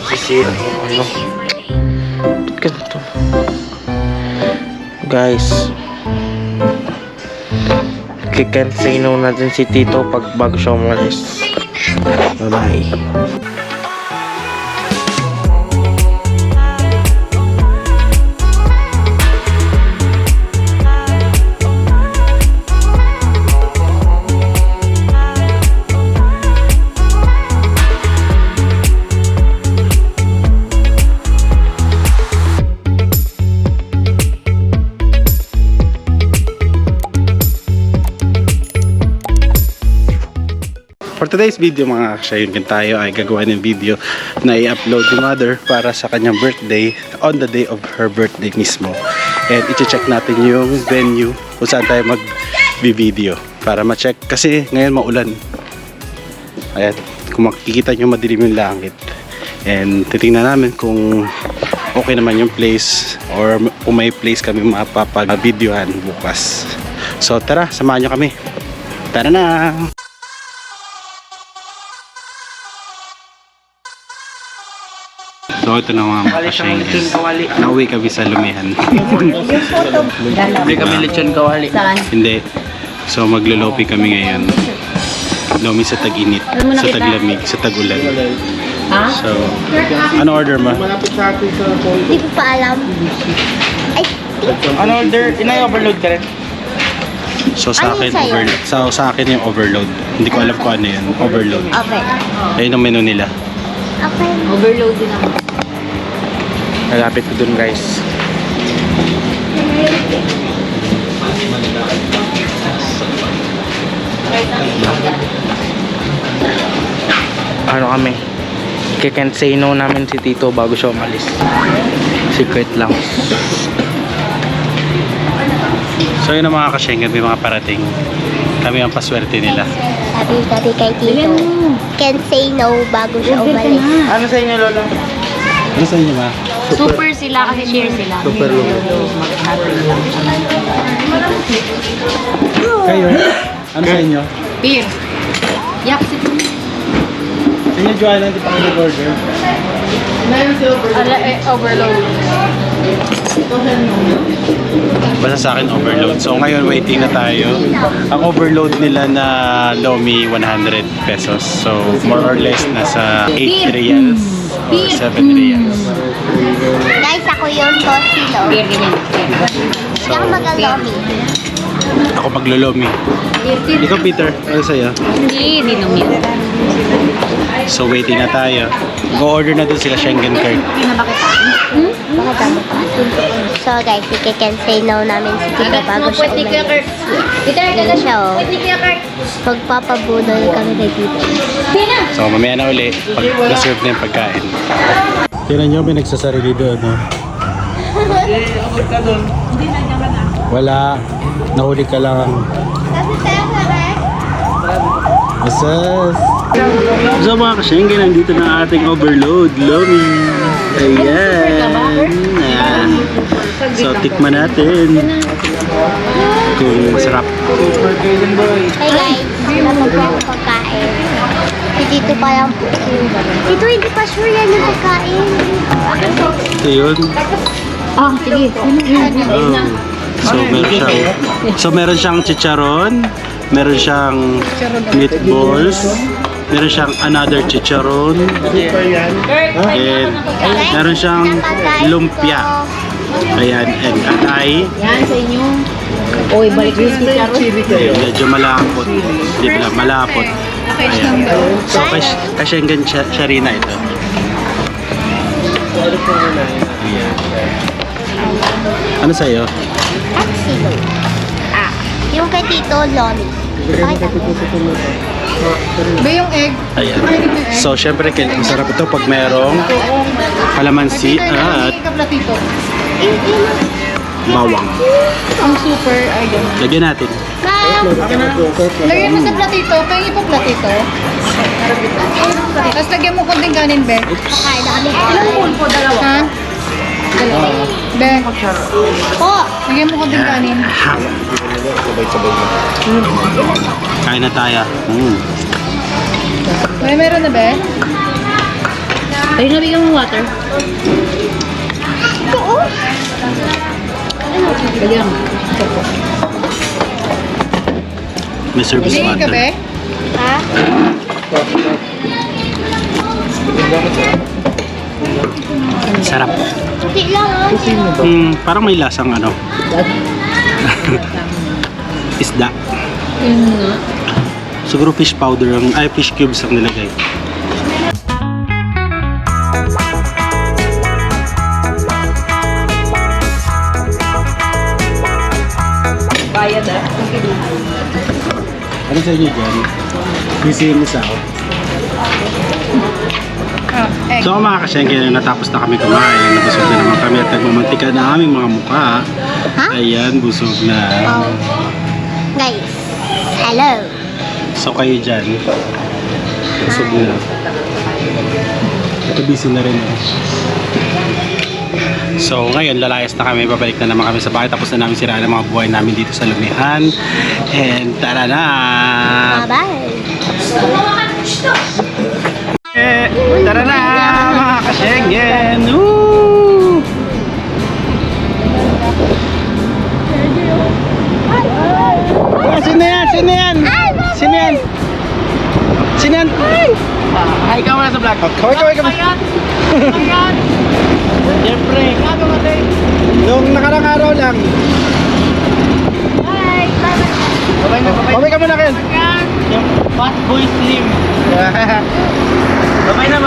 Kasi ano, ganito guys, kikan say no natin si Tito pag bago siya umalis. Bye bye. For today's video mga kasyayungan, tayo ay gagawa ng video na i-upload ni Mother para sa kanyang birthday on the day of her birthday mismo. And i-check natin yung venue kung saan tayo mag-video para ma-check kasi ngayon maulan. Ayan, kung makikita nyo madilim yung langit. And titingnan namin kung okay naman yung place or kung may place kami mapapag-videohan bukas. So tara, samahan nyo kami. Tara na! So ito na mga makasyenges. Nauwi kami sa Lumihan. Hindi kami lechon kawali. Hindi. So maglolopi kami ngayon. Lomi sa tag-init, sa tag-lamig, sa tag-ulan. So, ano order mo? Hindi ko pa alam. Ay, Ano order? Inay-overload ka rin? So sa Ano akin, sa'yo? sa akin yung overload. Hindi ko alam kung ano yan. Overload. okay. Ayun ang menu nila. Okay. Overload din ako. Malapit ko dun guys. Ano kami? Kikan say no namin si Tito bago siya umalis. Secret lang. So yun ang mga kasyengan, may mga parating. Kami ang paswerte nila. Sabi kay Tito, can say no bago siya umalis. Ano sa inyo Lola? Ano sa inyo ba? Super sila kasi share sila. Super low. Kayo? Ano sa inyo? Beer. Yak, sige. Sa inyo, Joanna, hindi pa kayo nag-order. Overload. Basta sa akin overload. So ngayon waiting na tayo. Ang overload nila na Lomi 100 pesos. So more or less nasa 8 reals or 7 reals. Guys, ako yung Tosilo. Beer ganyan. So Yung magalomi. ako maglolomi. Ikaw Peter, ano sa'yo? Hindi, hindi nung yun. So waiting na tayo. Go-order na dun sila Schengen card. Baka tama pa. So guys, can say no namin si Tito bago siya umalis. Yan siya oh. Magpapabudol kami kay Tito. So mamaya na uli pag na-serve na yung pagkain. Tingnan nyo, may nagsasarili doon. No? Wala. Nahuli ka lang. Asas. So mga kasyengge, nandito na ang ating overload, Lomi. Ayan. So tikman natin kung masarap. Hey guys, wala pa po ako pagkain. Si Tito pa lang po. Tito, hindi pa sure yan yung pagkain. Ito yun. Ah, sige. Oh. So meron siyang chicharon, meron siyang meatballs, meron siyang another chicharon, and meron siyang lumpia. Ayan, and atay. Yan sa inyo. Oy, balik yung chicharon. Ayan, medyo malapot. Hindi pala, malapot. Ayan. So, kasyenggan Sharina ito. Ayan. Ano sa'yo? Taxilo. Yung kay Tito, Lomi. Pakita mo. Ba yung egg? Ayan. So, syempre, masarap ito pag merong kalamansi at platito. bawang. Ang super, ayun. Lagyan natin. Ma'am! Lagyan mo sa platito, pengi po platito. Tapos lagyan mo konting kanin, Be. Kakain na kami. Ilang bowl po? Dalawa? Ha? Dalawa. Be. Po! Lagyan mo konting kanin. Kain na tayo. May meron na, Be? Ayun, nabigyan mo water. Oo. Bigyan mo. May service Hindi ka, water. be? Ha? Sarap. Hindi lang ah. Parang may lasang ano. Isda. Siguro fish powder fish cubes ang nilagay. Bayad ah. Ano sa inyo dyan? Sisihin isa ako. Egg. So mga kasyengke, natapos na kami kumain. Nabusog na naman kami at nagmamantika na aming mga mukha. Ha? Ayan, busog na. Oh. Guys, hello. So kayo dyan, busog na. Ito busy na rin. So ngayon, lalayas na kami. Babalik na naman kami sa bahay. Tapos na namin siraan ang mga buhay namin dito sa Lumihan. And tara na! Bye-bye. Tara na mga kasyenggen! Woo! Sino yan? Sino yan? Sino yan? Sino yan? Hi ka muna sa vlog. Kaway. Siyempre. Nung nakarang araw lang. Babay ka muna kayo. Yung fat boy slim. Babay na.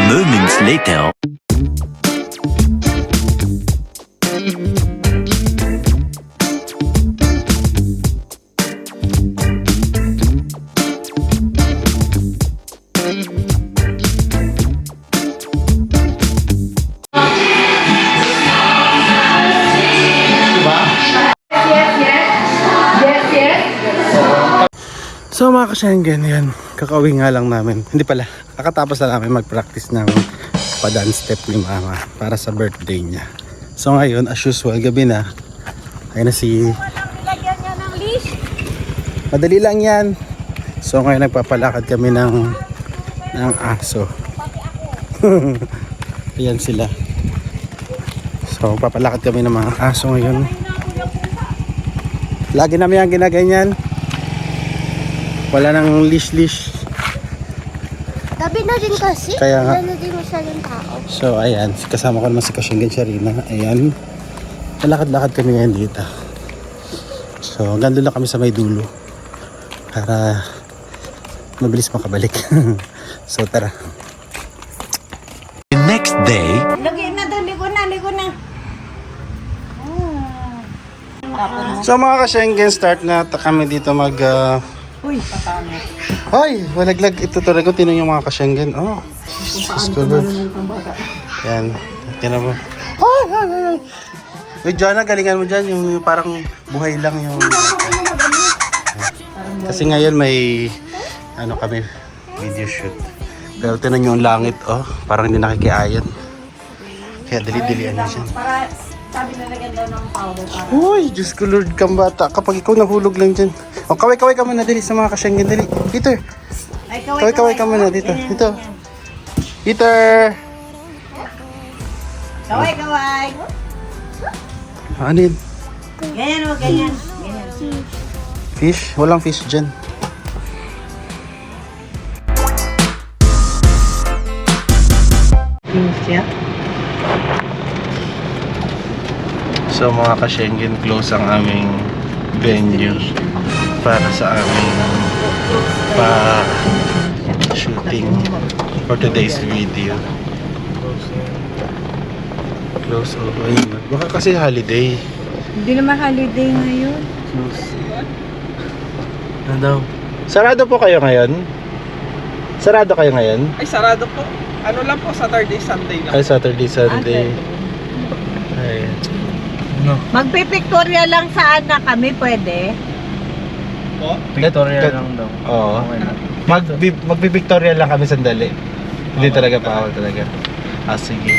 Moments later. So mga kasyenggen, yan. Kakauwi nga lang namin. Hindi pala. Kakatapos na namin mag-practice ng pa-dance step ni Mama para sa birthday niya. So ngayon, as usual, gabi na. Ayun na si... Madali lang yan. So ngayon nagpapalakad kami ng aso. Ayan sila. So papalakad kami ng mga aso ngayon. Lagi namin ang ginaganyan. Wala nang leash. Gabi na din kasi. Kaya nga. Wala na din masyadong tao. So ayan, kasama ko naman si Kasyenggen Sharina. Ayan. Lalakad-lakad kami ngayon dito. So hanggang doon lang kami sa may dulo. Para mabilis makabalik. So tara. The next day. Ligo na. So mga Kasyenggen, start na kami dito mag... Uy, patangit. Ay, walaglag. Ito talaga. Tinong yung mga Kasyenggen. Oh, Jesus Lord. Yan. Tinan mo. Ay. Uy, Jana, galingan mo dyan. Yung parang buhay lang yung... Kasi ngayon may... Ano kami, video shoot. Pero tinan nyo ang langit, oh. Parang hindi nakikiayan. Kaya dali-dalian na siya. Sabi na lagyan daw ng powder para. Uy, Diyos ko Lord, kang bata. Kapag ikaw nahulog lang dyan. O, kaway-kaway ka muna dali sa mga Kasyenggen. Dali. Peter. Ay, Kaway-kaway ka muna dito. Dito. Peter. Kaway. Ano yun? Ganyan o, ganyan. Fish? Walang fish dyan. So mga Kasyenggen, close ang aming venue para sa aming shooting for today's video. Close over. Ayun. Baka kasi holiday. Hindi naman holiday ngayon. Ano daw? Sarado po kayo ngayon? Sarado kayo ngayon? Ay, sarado po. Ano lang po, Saturday, Sunday lang. Ay, Saturday, Sunday. Ay. Magpipictoria lang saan na kami, pwede? Po? Victoria lang daw. Oo. Okay na. Magpipictorial lang kami sandali. Hindi talaga bawal talaga. Sige.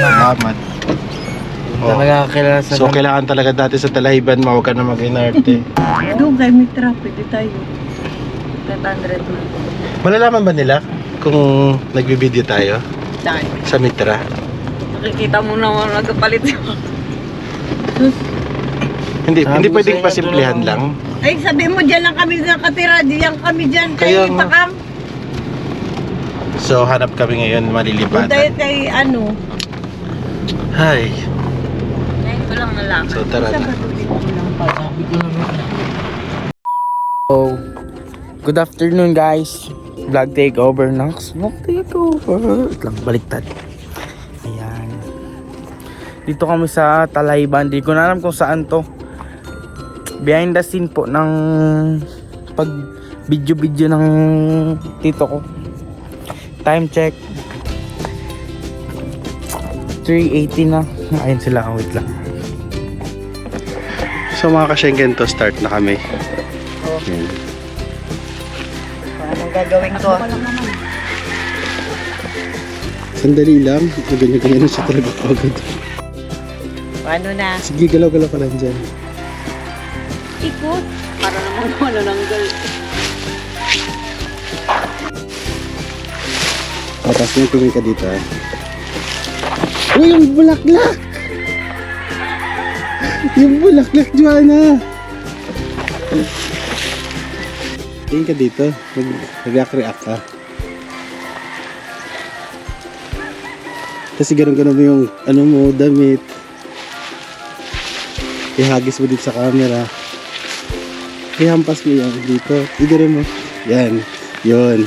Salamat. Talaga kilala sa So, kailangan talaga dati sa Talahiban, huwag ka na mag-inarte. Doon kay Mitra, pwede tayo. 500 na. Malalaman ba nila kung nagbibideo tayo Dahil. sa Mitra? Nakikita mo naman nagpapalit yun. Hindi Sabi ko pwedeng sa inyo, pasimplihan tulungan lang. Ay, sabi mo dyan lang kami nakatira. Diyan kami dyan Kaya kay nga. Pakam. So, hanap kami ngayon, Doon tayo malilipatan. kay ano. Hi. Ngayon ko lang nalaman. So, tara na. Oh, good afternoon guys. Vlog takeover Nox. Vlog takeover. Wait lang, baliktad. Ayan. Dito kami sa Talayban. Di ko na alam kung saan to. Behind the scene po ng pag video ng tito ko. Time check 3:80 na. Ayun sila. Wait lang. So, mga ka-Schengen to, start na kami. Yan. Anong gagawin ko? Sandali lang. Ganyan-ganyan na siya talaga agad. Paano na? Sige, galaw-galaw ka lang dyan. Ikot. Para naman manananggal. Tapos may tingin ka dito. Uy, yung bulaklak! Yung bulaklak, Joanna! Tingin ka dito. Mag-react ka. Kasi ganun-ganun mo yung ano mo, damit. Ihagis mo dito sa camera. Ihampas mo yan dito. Igari mo. Yan. Yun.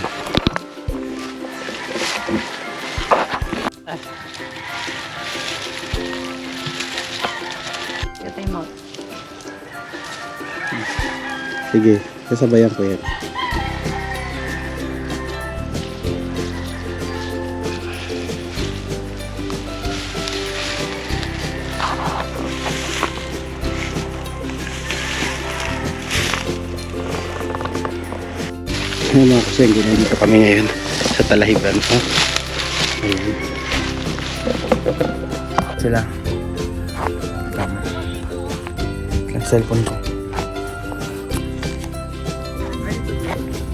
Sige, sasabayan ko yan. Ayan mga kasengge, dito kami ngayon sa Talahiban. Ayan. Sila. Tama. Yung cellphone ko.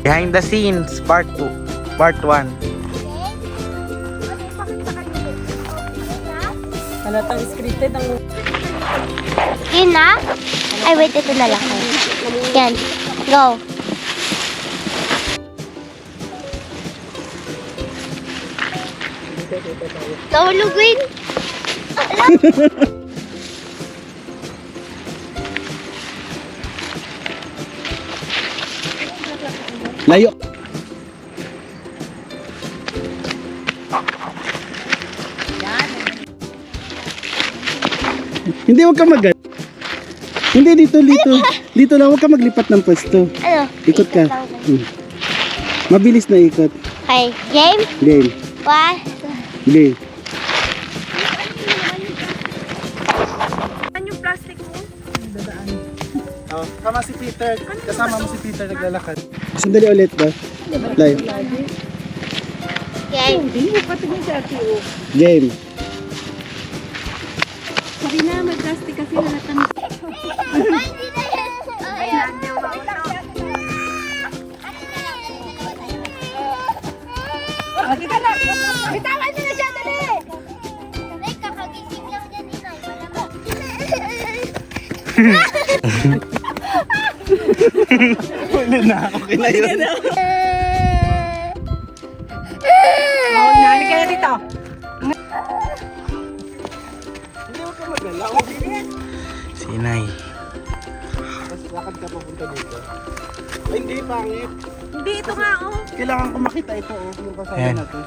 Behind the scenes, part 2. Part 1. Halatang scripted ang... Yun na? Ay, wait, ito na lang. Yan. Go. Tulog, Win. Layo! Hindi, huwag ka Hindi, dito. Dito lang, huwag ka maglipat ng pwesto. Ano? Ikot ka. Mabilis na ikot. Okay, game? Game. One. Game. Ano yung plastic mo? Oh, kama si Peter. Kasama mo si Peter naglalakad. Sandali ulit ba? Live. Game. Hindi mo patingin sa ate o. Game. Sabi na, may plastic kasi halatang... Kita na! Bitawan nyo na siya, dali! Nay, kakagising lang dyan ni Nay. Huli na ako kinayon. Halika na dito. Si Inay. Lakad ka papunta dito. Ay, hindi, pangit. Hindi, ito nga oh. Kailangan ko makita ito, oh, yung kasama Ayan. natin.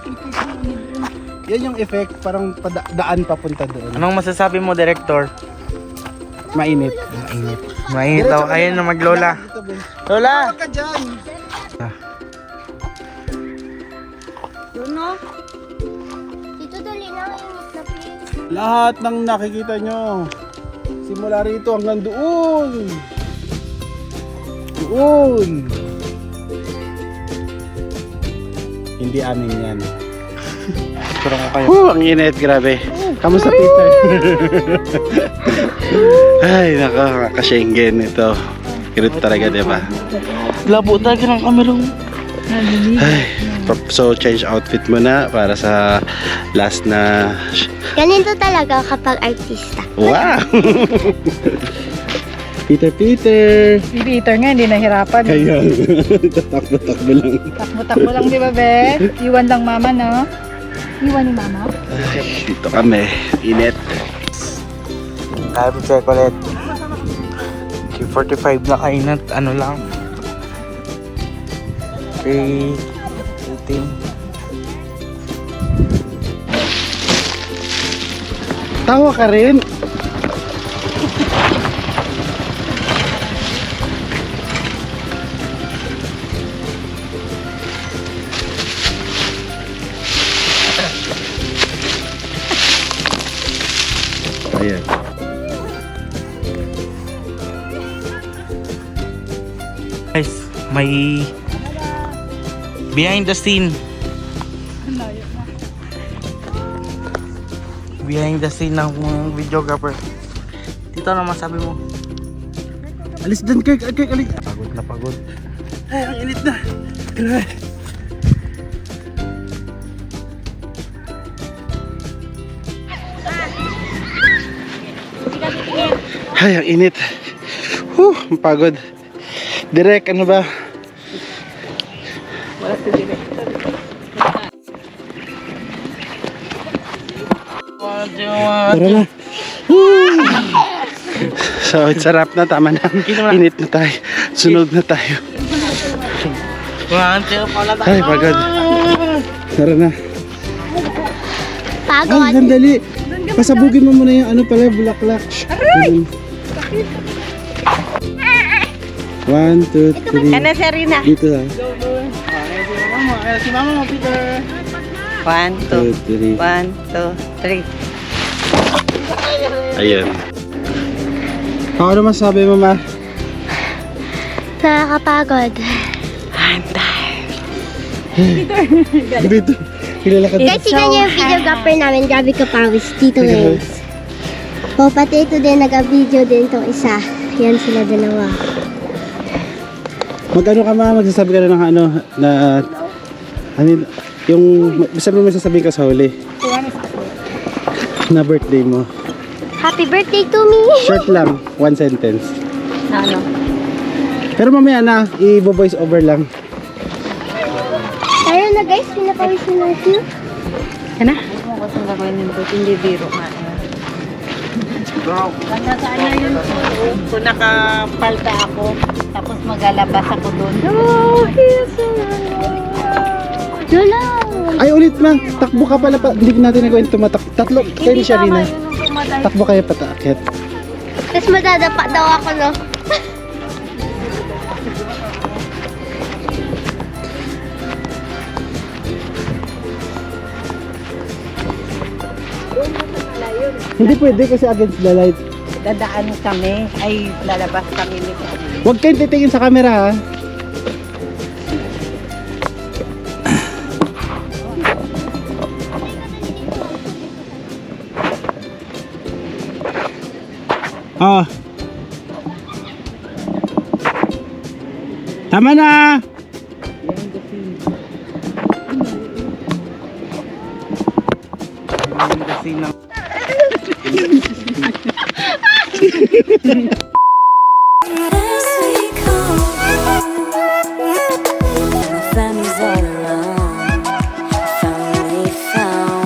Yan yung effect, parang daan papunta doon. Anong masasabi mo, Director? Mainit. Mainit. Mainit daw. Ayun na maglola. Dito, Ben. Lola! Huwag ka dyan! Yun no? Dito dali na, init na please. Lahat ng nakikita nyo, simula rito hanggang doon. Doon. Hindi amin yan. Turang ko kayo. Ang init, grabe. Kamusta, Peter? Ay, nakaka-Schengen ito. Cute talaga, di ba? Labo talaga ng camera mo. Ay, so change outfit mo na para sa last na... Ganito talaga kapag artista. Wow! Peter! Si Peter nga, hindi nahirapan. Kaya, tatakbo-takbo lang. Takbo-takbo lang, di ba, be? Iwan lang mama, no? Iwan ni mama? Ay, dito kami. Init. Kaya po check ulit. 45 na kainat. Ano lang. 3:18. Tawa ka rin. Ayan. Guys, may behind the scene. Behind the scene ng videographer. Dito na masabi mo. Alis dyan, Kirk, alis. Pagod na pagod. Ay, ang init na. Grabe. Ay, ang init. Ang pagod. Direk, ano ba? Tara na. So, it's a wrap na. Tama na. Init na tayo. Sunog na tayo. Ay, pagod. Tara na. Ay, Pagod. sandali. Pasabugin mo muna yung ano pala, bulaklak. Aray! 1, 2, 3. Ano, Serena? Dito ha. Si mama mo, Peter. 1, 2, 2, 3. 1, 2, 3. Ayan. Ano masasabi mo, ma? Nakakapagod. Dito. Kilalakad. Guys, tignan niyo yung videographer namin. Grabe ka pawis. Tito Lens. O, pati ito din. Nag-video din itong isa. Yan sila dalawa. Mag-ano ka, ma? Magsasabi ka na ng ano, na... Ano, yung... Sabi mo sasabihin ka sa huli. Na birthday mo. Happy birthday to me! Short lang. 1 sentence. Ano? Pero mamaya na, i-voice over lang. Tayo na guys, pinapawis na natin. Ano? Ano ko saan gagawin ng buti? Hindi biro nga. Basta sa ano yun? Kung nakapalta ako, tapos magalabas ako doon. Oh, he's so Lola! Ay, ulit ma. Takbo ka pala pa. Hindi natin nagawin tumatak. Tatlo. Kayo ni Sharina. Takbo kayo pataakit. Tapos madadapa daw ako, no? Hindi pwede kasi against the light. Dadaan kami, ay lalabas kami nito. Huwag kayong titingin sa camera ha. Oh. Tama na. Behind the scene ng... Family's all alone. Finally found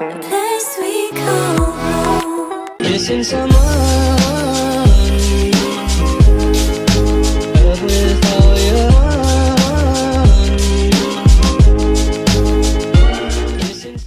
a place we call home. Missing someone.